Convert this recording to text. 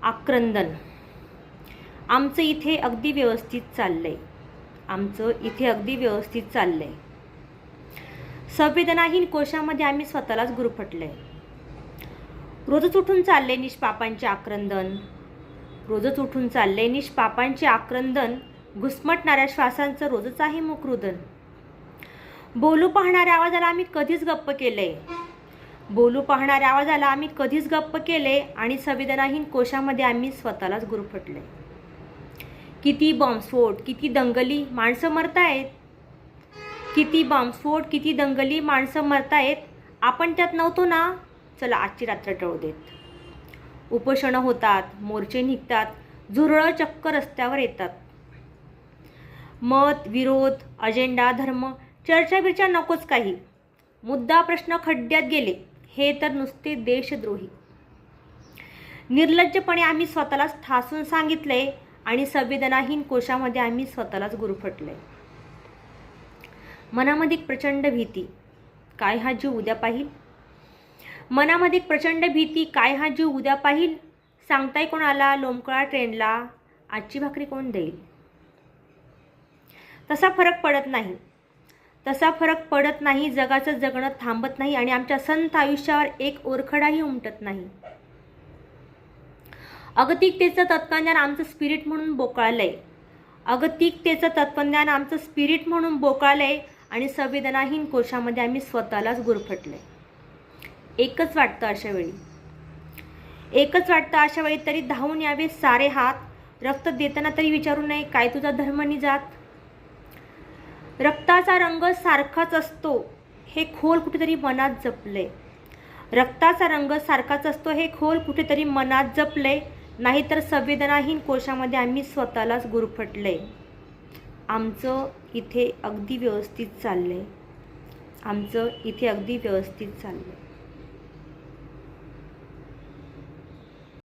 आक्रंदन. आमचं इथे अगदी व्यवस्थित चाललंय. संवेदनाहीन कोशामध्ये आम्ही स्वतःलाच गुरफटलंय. रोजच उठून चाललंय निष्पापांचे आक्रंदन. घुसमटणाऱ्या श्वासांचं रोजच आहे मुखरुदन. बोलू पाहणाऱ्या आवाजाला आम्ही कधीच गप्प केले आणि संवेदनाहीन कोशामध्ये आम्ही स्वतःलाच गुरफटलंय. किती बॉम्बस्फोट, किती दंगली, माणसं मरतायत. आपण त्यात नव्हतो ना. चला आजची रात्र टळू देत. उपोषणं होतात, मोर्चे निघतात, झुरळं चक्क रस्त्यावर येतात. मत, विरोध, अजेंडा, धर्म, चर्चा बिर्चा नकोच काही. मुद्दा प्रश्न खड्ड्यात गेले. हे तर नुसते देशद्रोही. निर्लज्जपणे आम्ही स्वतःलाच ठासून सांगितलंय आणि संवेदनाहीन कोशामध्ये आम्ही स्वतःलाच गुरफटलंय. मनामध्ये प्रचंड भीती, काय हा जीव उद्या पाहिल. सांगताय कोणाला लोंबकळा ट्रेनला आजची भाकरी कोण देईल. तसा फरक पडत नाही. जगाचं जगणं थांबत नाही आणि आमच्या संथ आयुष्यावर एक ओरखडाही उमटत नाही. अगतिकतेचं तत्वज्ञान आमचं स्पिरिट म्हणून बोकाळलंय आणि संवेदनाहीन कोशामध्ये आम्ही स्वतःलाच गुरफटलंय. एकच वाटतं अशा वेळी तरी धावून यावे सारे हात. रक्त देताना तरी विचारू नये काय तुझा धर्म नि जात. रक्ताचा रंग सारखाच असतो हे खोल कुठेतरी मनात जपलंय. नाहीतर संवेदनाहीन कोशामध्ये आम्ही स्वतःलाच गुरफटलंय. आमचं इथे अगदी व्यवस्थित चाललंय.